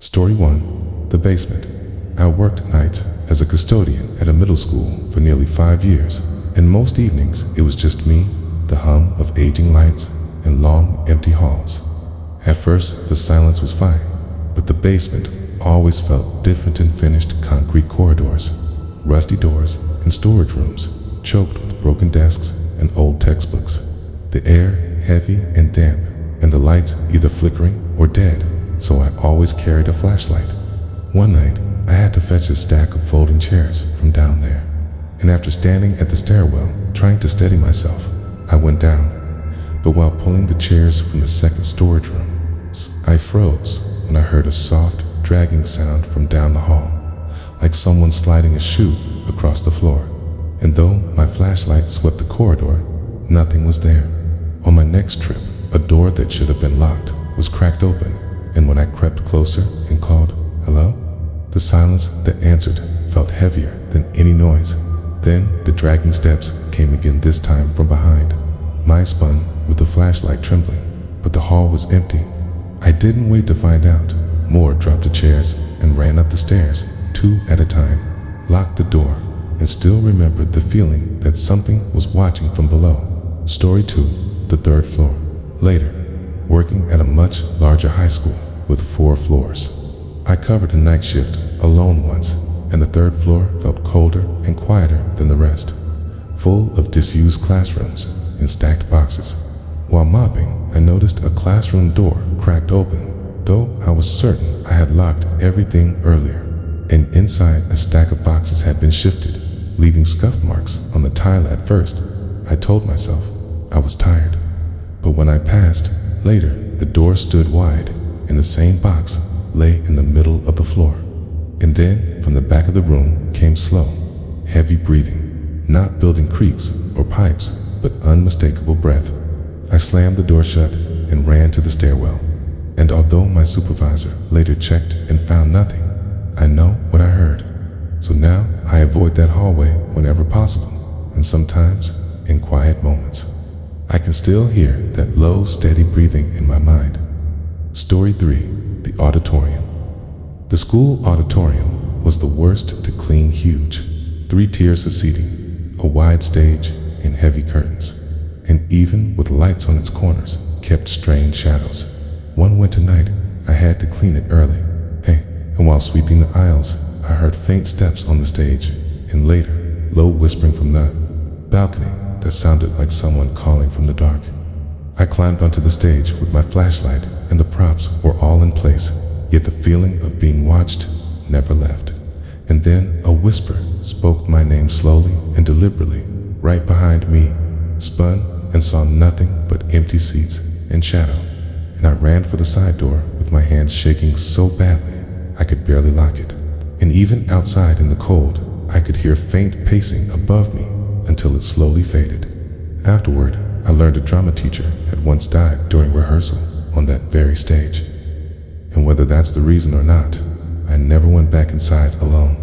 Story 1. The Basement. I worked nights as a custodian at a middle school for nearly 5 years, and most evenings it was just me, the hum of aging lights, and long, empty halls. At first, the silence was fine, but the basement always felt different in finished concrete corridors, rusty doors, and storage rooms choked with broken desks and old textbooks. The air heavy and damp, and the lights either flickering or dead, so I always carried a flashlight. One night, I had to fetch a stack of folding chairs from down there, and after standing at the stairwell trying to steady myself, I went down. But while pulling the chairs from the second storage room, I froze when I heard a soft, dragging sound from down the hall, like someone sliding a shoe across the floor. And though my flashlight swept the corridor, nothing was there. On my next trip, a door that should have been locked was cracked open, and when I crept closer and called, "Hello?" the silence that answered felt heavier than any noise. Then the dragging steps came again, this time from behind. I spun with the flashlight trembling, but the hall was empty. I didn't wait to find out. More dropped the chairs and ran up the stairs, 2 at a time, locked the door, and still remembered the feeling that something was watching from below. Story 2. The third floor. Later, working at a much larger high school with 4 floors. I covered a night shift alone once, and the third floor felt colder and quieter than the rest, full of disused classrooms and stacked boxes. While mopping, I noticed a classroom door cracked open, though I was certain I had locked everything earlier, and inside a stack of boxes had been shifted, leaving scuff marks on the tile. At first, I told myself I was tired, but when I passed later, the door stood wide, and the same box lay in the middle of the floor. And then, from the back of the room came slow, heavy breathing, not building creaks or pipes, but unmistakable breath. I slammed the door shut and ran to the stairwell, and although my supervisor later checked and found nothing, I know what I heard. So now I avoid that hallway whenever possible, and sometimes in quiet moments. I can still hear that low, steady breathing in my mind. Story 3. The auditorium. The school auditorium was the worst to clean. Huge, 3 tiers of seating, a wide stage, and heavy curtains, and even with lights on its corners, kept strange shadows. One winter night, I had to clean it early. And while sweeping the aisles, I heard faint steps on the stage, and later, low whispering from the balcony that sounded like someone calling from the dark. I climbed onto the stage with my flashlight, and the props were all in place, yet the feeling of being watched never left. And then a whisper spoke my name slowly and deliberately, right behind me, spun and saw nothing but empty seats and shadow, and I ran for the side door with my hands shaking so badly I could barely lock it. And even outside in the cold, I could hear faint pacing above me until it slowly faded. Afterward, I learned a drama teacher had once died during rehearsal on that very stage. And whether that's the reason or not, I never went back inside alone.